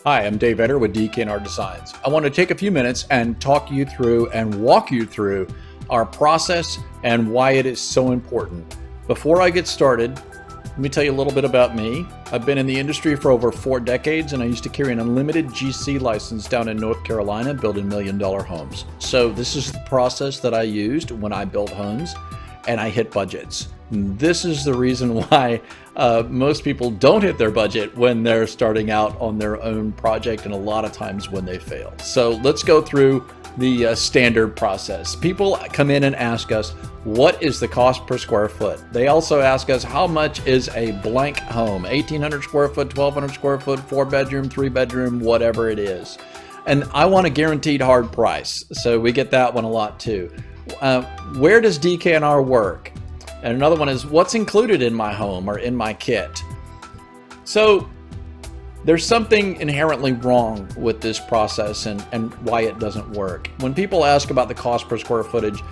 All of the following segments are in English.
Hi, I'm Dave Etter with DKNR Designs. I want to take a few minutes and talk you through and walk you through our process and why it is so important. Before I get started, let me tell you a little bit about me. I've been in the industry for over 4 decades, and I used to carry an unlimited GC license down in North Carolina building $1 million homes. So this is the process that I used when I built homes and I hit budgets. This is the reason why most people don't hit their budget when they're starting out on their own project, and a lot of times when they fail. So let's go through the standard process. People come in and ask us, what is the cost per square foot? They also ask us, how much is a blank home? 1,800 square foot, 1,200 square foot, 4 bedroom, 3 bedroom, whatever it is. And I want a guaranteed hard price. So we get that one a lot too. Where does DKNR work? And another one is, what's included in my home or in my kit? So there's something inherently wrong with this process and why it doesn't work. When people ask about the cost per square footage,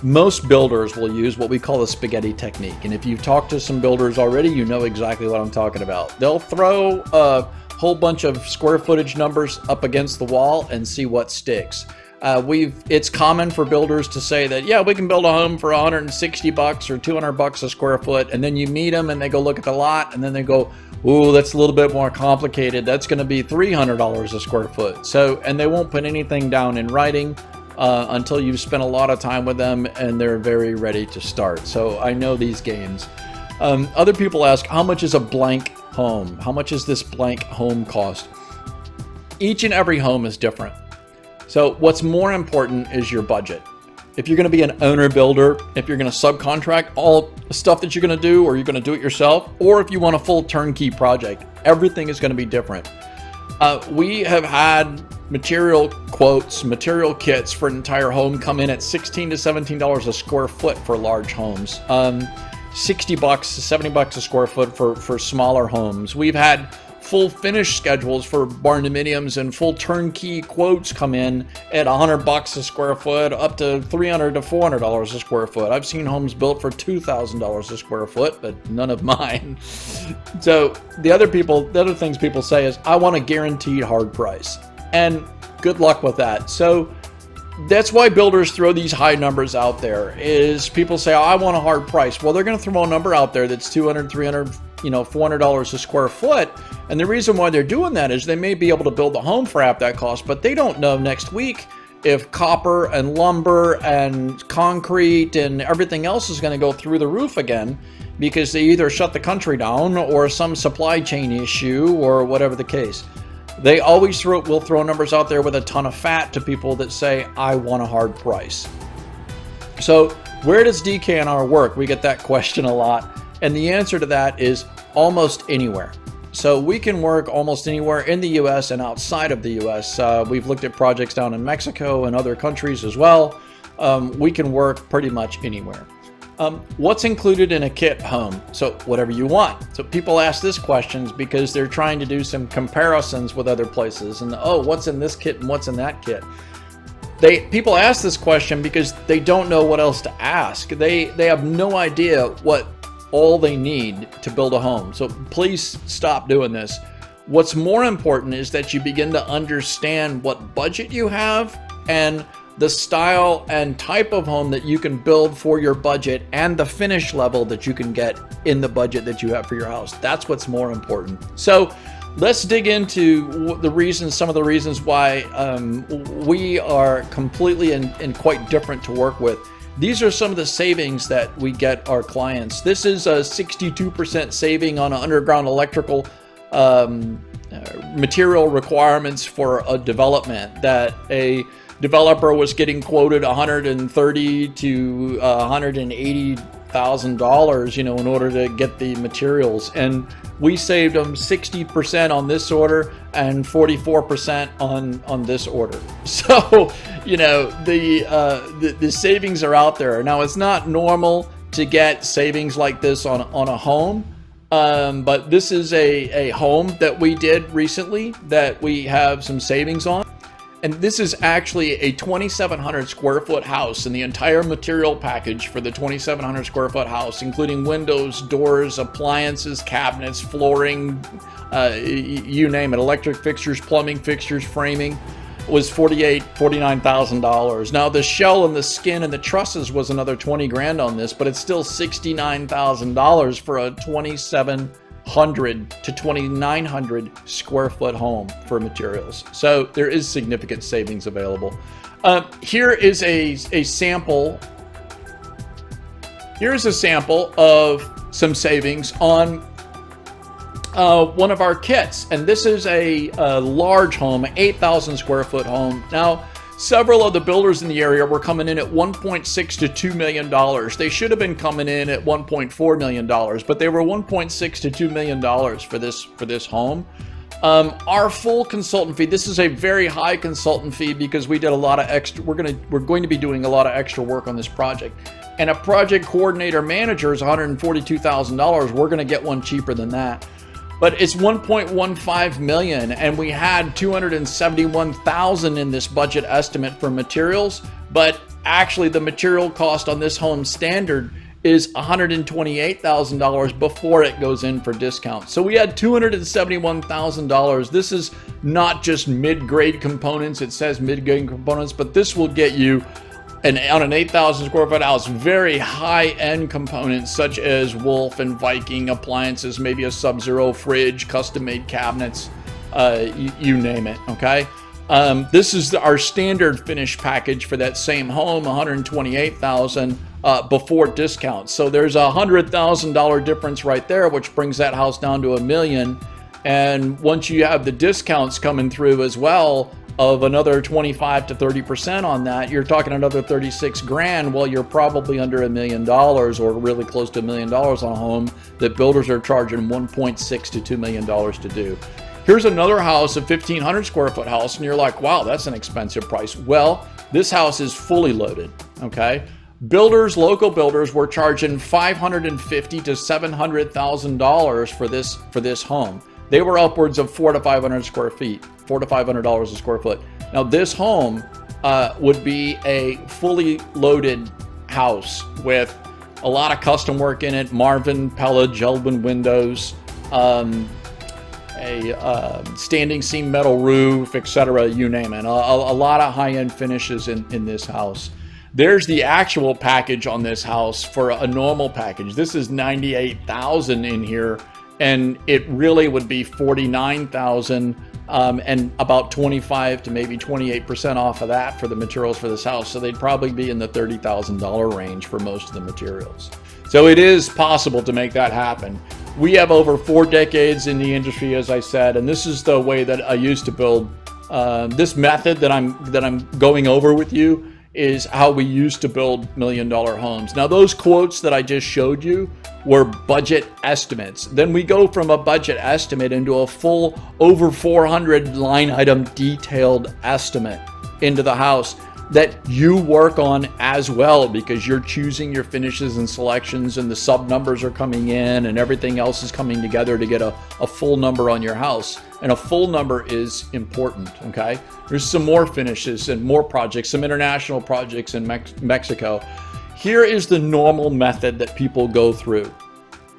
most builders will use what we call the spaghetti technique. And if you've talked to some builders already, you know exactly what I'm talking about. They'll throw a whole bunch of square footage numbers up against the wall and see what sticks. It's common for builders to say that, yeah, we can build a home for $160 or $200 a square foot. And then you meet them and they go look at the lot and then they go, ooh, that's a little bit more complicated. That's going to be $300 a square foot. So, and they won't put anything down in writing until you've spent a lot of time with them and they're very ready to start. So I know these games. Other people ask, how much is a blank home? How much is this blank home cost? Each and every home is different. So what's more important is your budget. If you're going to be an owner builder, if you're going to subcontract all the stuff that you're going to do, or you're going to do it yourself, or if you want a full turnkey project, everything is going to be different. We have had material quotes, material kits for an entire home come in at $16 to $17 a square foot for large homes. $60 to $70 a square foot for smaller homes. We've had full finish schedules for barn dominiums and full turnkey quotes come in at $100 a square foot up to $300 to $400 a square foot. I've seen homes built for $2,000 a square foot, but none of mine. So the other things people say is, I want a guaranteed hard price, and good luck with that. So that's why builders throw these high numbers out there. Is people say, oh, I want a hard price. Well, they're going to throw a number out there that's $200, $300, $400 a square foot. And the reason why they're doing that is they may be able to build a home for half that cost, but they don't know next week if copper and lumber and concrete and everything else is going to go through the roof again, because they either shut the country down or some supply chain issue or whatever the case. They always will throw numbers out there with a ton of fat to people that say, I want a hard price. So where does DKNR work? We get that question a lot. And the answer to that is almost anywhere. So we can work almost anywhere in the US and outside of the US. We've looked at projects down in Mexico and other countries as well. We can work pretty much anywhere. What's included in a kit home? So whatever you want. So people ask this questions because they're trying to do some comparisons with other places and, oh, what's in this kit and what's in that kit? People ask this question because they don't know what else to ask. They have no idea what all they need to build a home. So please stop doing this. What's more important is that you begin to understand what budget you have and the style and type of home that you can build for your budget and the finish level that you can get in the budget that you have for your house. That's what's more important. So let's dig into some of the reasons why we are completely and quite different to work with. These are some of the savings that we get our clients. This is a 62% saving on underground electrical material requirements for a development that a developer was getting quoted $130,000 to $180,000, in order to get the materials. And we saved them 60% on this order and 44% on this order. So, the savings are out there. Now, it's not normal to get savings like this on a home, but this is a home that we did recently that we have some savings on. And this is actually a 2,700 square foot house, and the entire material package for the 2,700 square foot house, including windows, doors, appliances, cabinets, flooring, you name it, electric fixtures, plumbing fixtures, framing, was $49,000. Now the shell and the skin and the trusses was another 20 grand on this, but it's still $69,000 for a 2,700 to 2,900 square foot home for materials. So there is significant savings available. Here is a sample. Here's a sample of some savings on one of our kits, and this is a large home, 8,000 square foot home. Now, several of the builders in the area were coming in at $1.6 to $2 million. They should have been coming in at $1.4 million, but they were $1.6 to $2 million for this home. Our full consultant fee, this is a very high consultant fee because we did a lot of extra, we're going to be doing a lot of extra work on this project. And a project coordinator manager is $142,000. We're going to get one cheaper than that. But it's 1.15 million, and we had 271,000 in this budget estimate for materials, but actually the material cost on this home standard is $128,000 before it goes in for discount. So we had $271,000. This is not just mid-grade components. It says mid-grade components, but this will get you on an 8,000 square foot house, very high-end components such as Wolf and Viking appliances, maybe a Sub-Zero fridge, custom-made cabinets, you name it, okay? This is our standard finish package for that same home, $128,000 before discount. So there's a $100,000 difference right there, which brings that house down to $1 million. And once you have the discounts coming through as well, of another 25 to 30% on that, you're talking another 36 grand. Well, you're probably under $1 million or really close to $1 million on a home that builders are charging $1.6 to $2 million to do. Here's another house, a 1,500 square foot house, and you're like, wow, that's an expensive price. Well, this house is fully loaded, okay? Builders, local builders, were charging $550,000 to $700,000 for this home. They were upwards of $400 to $500 square feet, $400 to $500 a square foot. Now this home would be a fully loaded house with a lot of custom work in it, Marvin, Pella, Geldwin windows, a standing seam metal roof, etc., you name it. A lot of high-end finishes in this house. There's the actual package on this house for a normal package. This is $98,000 in here, and it really would be $49,000 and about 25 to maybe 28% off of that for the materials for this house. So they'd probably be in the $30,000 range for most of the materials. So it is possible to make that happen. We have over 4 decades in the industry, as I said, and this is the way that I used to build. This method that I'm going over with you is how we used to build $1 million homes. Now those quotes that I just showed you were budget estimates. Then we go from a budget estimate into a full over 400 line item detailed estimate into the house that you work on as well, because you're choosing your finishes and selections, and the sub numbers are coming in and everything else is coming together to get a full number on your house. And a full number is important, okay? There's some more finishes and more projects, some international projects in Mexico. Here is the normal method that people go through,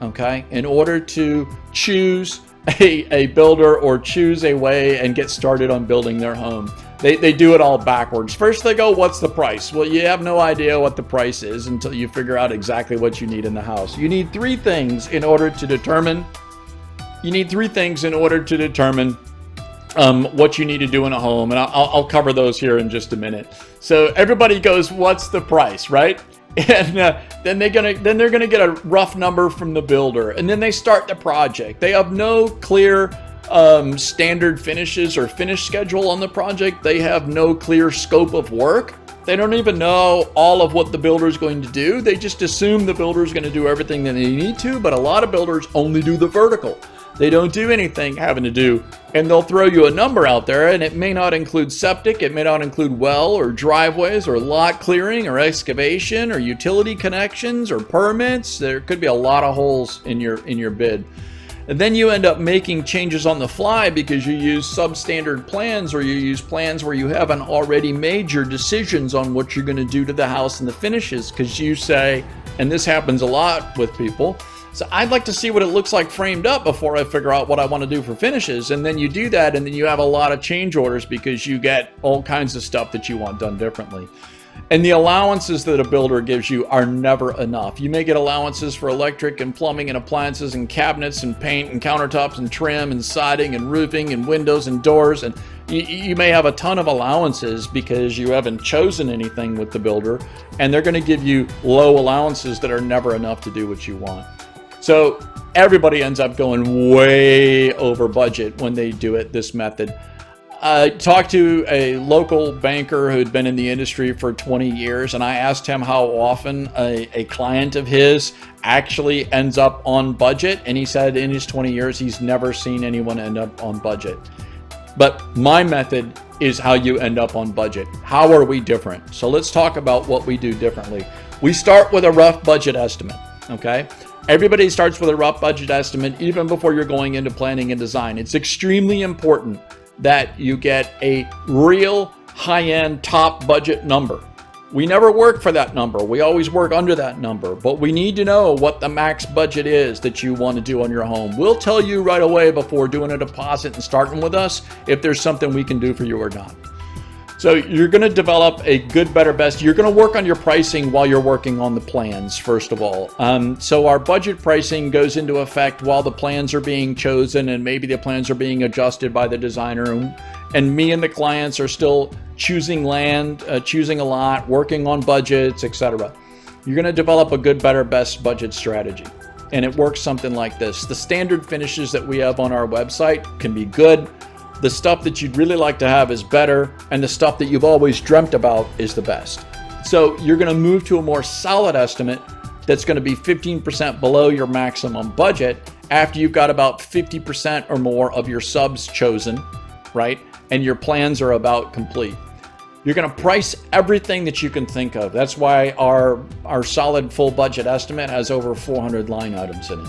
okay? In order to choose a builder or choose a way and get started on building their home. They do it all backwards. First they go, what's the price? Well, you have no idea what the price is until you figure out exactly what you need in the house. You need 3 things in order to determine what you need to do in a home, and I'll cover those here in just a minute. So everybody goes, what's the price, right? And then they're gonna get a rough number from the builder, and then they start the project. They have no clear standard finishes or finish schedule on the project. They have no clear scope of work. They don't even know all of what the builder is going to do. They just assume the builder is going to do everything that they need to, but a lot of builders only do the vertical. They don't do anything having to do, and they'll throw you a number out there, and it may not include septic, it may not include well or driveways or lot clearing or excavation or utility connections or permits. There could be a lot of holes in your bid. And then you end up making changes on the fly because you use substandard plans, or you use plans where you haven't already made your decisions on what you're going to do to the house and the finishes, because you say, and this happens a lot with people, so I'd like to see what it looks like framed up before I figure out what I want to do for finishes. And then you do that, and then you have a lot of change orders because you get all kinds of stuff that you want done differently. And the allowances that a builder gives you are never enough. You may get allowances for electric and plumbing and appliances and cabinets and paint and countertops and trim and siding and roofing and windows and doors. And you may have a ton of allowances because you haven't chosen anything with the builder, and they're going to give you low allowances that are never enough to do what you want. So everybody ends up going way over budget when they do it this method. I talked to a local banker who'd been in the industry for 20 years, and I asked him how often a client of his actually ends up on budget. And he said in his 20 years, he's never seen anyone end up on budget. But my method is how you end up on budget. How are we different? So let's talk about what we do differently. We start with a rough budget estimate, okay? Everybody starts with a rough budget estimate even before you're going into planning and design. It's extremely important that you get a real high-end top budget number. We never work for that number. We always work under that number, but we need to know what the max budget is that you want to do on your home. We'll tell you right away before doing a deposit and starting with us if there's something we can do for you or not. So you're going to develop a good, better, best. You're going to work on your pricing while you're working on the plans, first of all. So our budget pricing goes into effect while the plans are being chosen, and maybe the plans are being adjusted by the designer. And me and the clients are still choosing land, choosing a lot, working on budgets, etc. You're going to develop a good, better, best budget strategy. And it works something like this. The standard finishes that we have on our website can be good. The stuff that you'd really like to have is better, and the stuff that you've always dreamt about is the best. So you're going to move to a more solid estimate that's going to be 15% below your maximum budget after you've got about 50% or more of your subs chosen, right? And your plans are about complete. You're going to price everything that you can think of. That's why our solid full budget estimate has over 400 line items in it.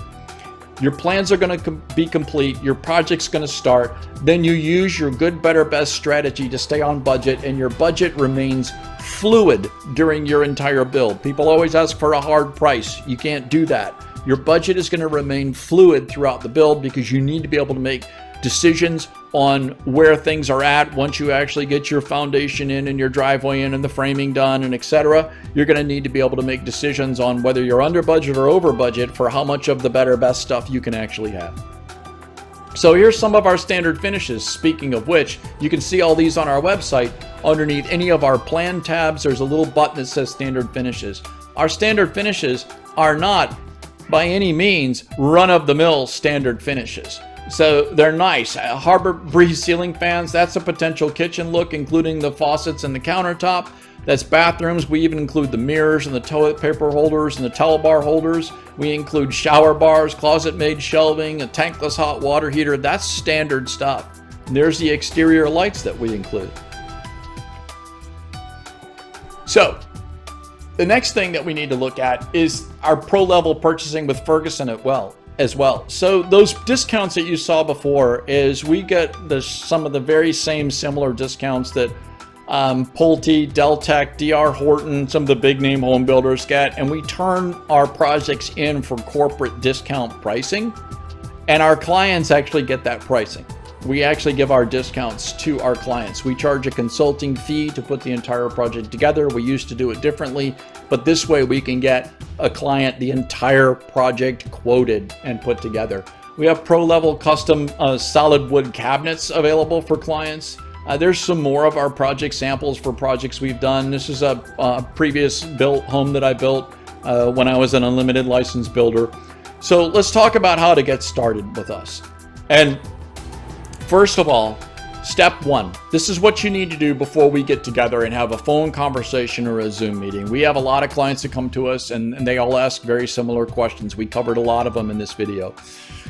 Your plans are going to be complete. Your project's going to start. Then you use your good, better, best strategy to stay on budget, and your budget remains fluid during your entire build. People always ask for a hard price. You can't do that. Your budget is going to remain fluid throughout the build because you need to be able to make decisions on where things are at once you actually get your foundation in and your driveway in and the framing done and etc. You're going to need to be able to make decisions on whether you're under budget or over budget for how much of the better, best stuff you can actually have. So here's some of our standard finishes. Speaking of which, you can see all these on our website. Underneath any of our plan tabs, there's a little button that says standard finishes. Our standard finishes are not by any means run-of-the-mill standard finishes. So they're nice. Harbor Breeze ceiling fans, that's a potential kitchen look, including the faucets and the countertop. That's bathrooms. We even include the mirrors and the toilet paper holders and the towel bar holders. We include shower bars, closet-made shelving, a tankless hot water heater. That's standard stuff. And there's the exterior lights that we include. So the next thing that we need to look at is our pro-level purchasing with Ferguson as well. So those discounts that you saw before is we get some of the very same similar discounts that Pulte, Deltec, DR Horton, some of the big name home builders get, and we turn our projects in for corporate discount pricing, and our clients actually get that pricing. We actually give our discounts to our clients. We charge a consulting fee to put the entire project together. We used to do it differently, but this way we can get a client the entire project quoted and put together. We have pro-level custom solid wood cabinets available for clients. There's some more of our project samples for projects we've done. This is a previous built home that I built when I was an unlimited licensed builder. So let's talk about how to get started with us. And first of all, step one, this is what you need to do before we get together and have a phone conversation or a Zoom meeting. We have a lot of clients that come to us and they all ask very similar questions. We covered a lot of them in this video.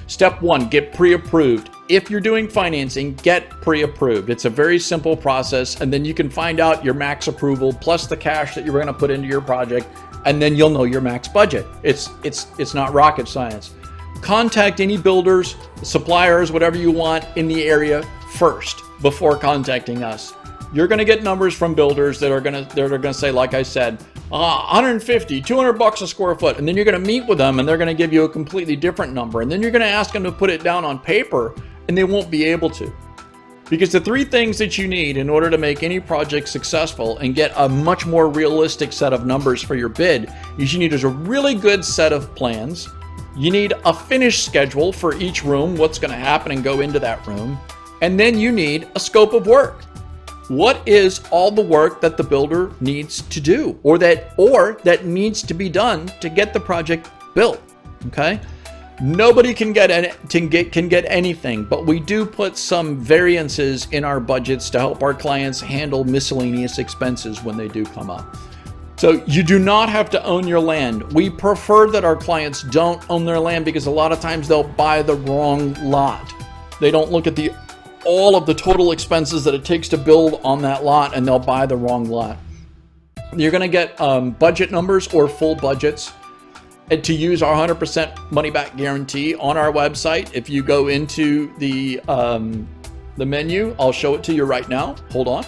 Step one, get pre-approved. If you're doing financing, get pre-approved. It's a very simple process, and then you can find out your max approval plus the cash that you're going to put into your project, and then you'll know your max budget. It's not rocket science. contact any builders, suppliers, whatever you want in the area first before contacting us. You're going to get numbers from builders that are going to say, like I said, 150, 200 bucks a square foot. And then you're going to meet with them and they're going to give you a completely different number. And then you're going to ask them to put it down on paper and they won't be able to. Because the three things that you need in order to make any project successful and get a much more realistic set of numbers for your bid is you need a really good set of plans. You need a finish schedule for each room, what's going to happen and go into that room. And then you need a scope of work. What is all the work that the builder needs to do or that needs to be done to get the project built? Okay? Nobody can get anything, but we do put some variances in our budgets to help our clients handle miscellaneous expenses when they do come up. So you do not have to own your land. We prefer that our clients don't own their land because a lot of times they'll buy the wrong lot. They don't look at all of the total expenses that it takes to build on that lot, and they'll buy the wrong lot. You're going to get budget numbers or full budgets to use our 100% money back guarantee on our website. If you go into the menu, I'll show it to you right now. Hold on.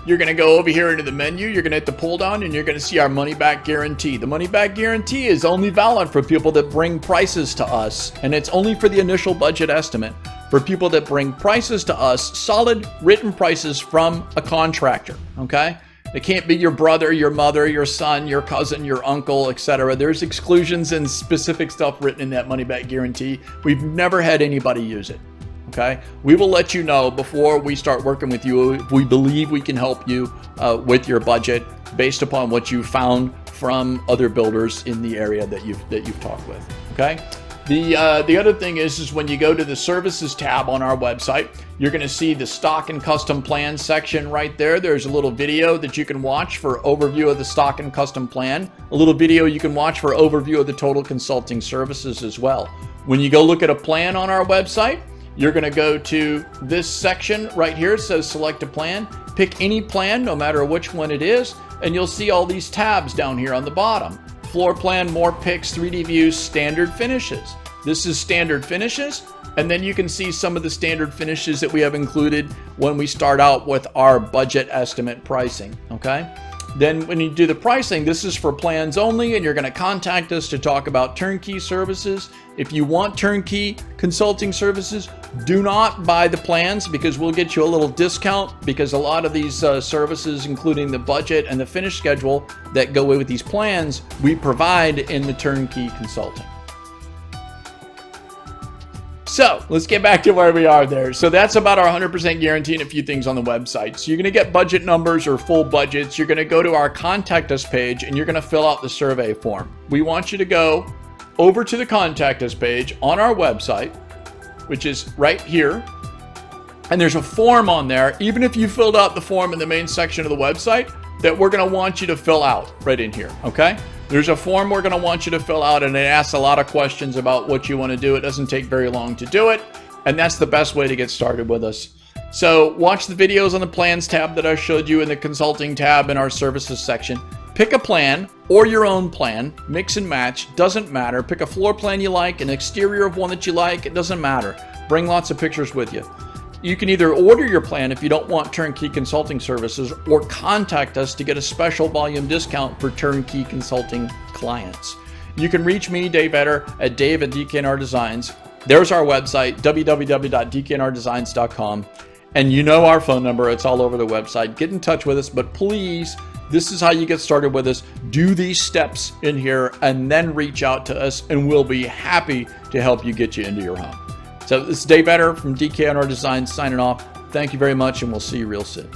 You're going to go over here into the menu. You're going to hit the pull down and you're going to see our money back guarantee. The money back guarantee is only valid for people that bring prices to us, and it's only for the initial budget estimate. For people that bring prices to us, solid written prices from a contractor, okay? It can't be your brother, your mother, your son, your cousin, your uncle, etc. There's exclusions and specific stuff written in that money back guarantee. We've never had anybody use it, okay? We will let you know before we start working with you if we believe we can help you with your budget based upon what you found from other builders in the area that you've talked with, okay? The other thing is when you go to the services tab on our website, you're going to see the stock and custom plan section right there. There's a little video that you can watch for overview of the stock and custom plan. A little video you can watch for overview of the total consulting services as well. When you go look at a plan on our website, you're going to go to this section right here. It says select a plan. Pick any plan, no matter which one it is, and you'll see all these tabs down here on the bottom. Floor plan, more picks, 3D views, standard finishes. This is standard finishes, and then you can see some of the standard finishes that we have included when we start out with our budget estimate pricing, okay? Then when you do the pricing, this is for plans only, and you're going to contact us to talk about turnkey services. If you want turnkey consulting services, do not buy the plans because we'll get you a little discount because a lot of these services, including the budget and the finish schedule that go with these plans, we provide in the turnkey consulting. So let's get back to where we are there. So that's about our 100% guarantee and a few things on the website. So you're going to get budget numbers or full budgets. You're going to go to our contact us page and you're going to fill out the survey form. We want you to go over to the contact us page on our website, which is right here. And there's a form on there, even if you filled out the form in the main section of the website, that we're going to want you to fill out right in here, okay? There's a form we're going to want you to fill out, and it asks a lot of questions about what you want to do. It doesn't take very long to do it, and that's the best way to get started with us. So watch the videos on the plans tab that I showed you in the consulting tab in our services section. Pick a plan or your own plan, mix and match, doesn't matter. Pick a floor plan you like, an exterior of one that you like, it doesn't matter. Bring lots of pictures with you. You can either order your plan if you don't want turnkey consulting services or contact us to get a special volume discount for turnkey consulting clients. You can reach me, Dave Etter, at Dave@DKNR Designs. There's our website, www.dknrdesigns.com. And you know our phone number, it's all over the website. Get in touch with us, but please, this is how you get started with us. Do these steps in here and then reach out to us and we'll be happy to help you get you into your home. So this is Dave Etter from DKNR Designs signing off. Thank you very much and we'll see you real soon.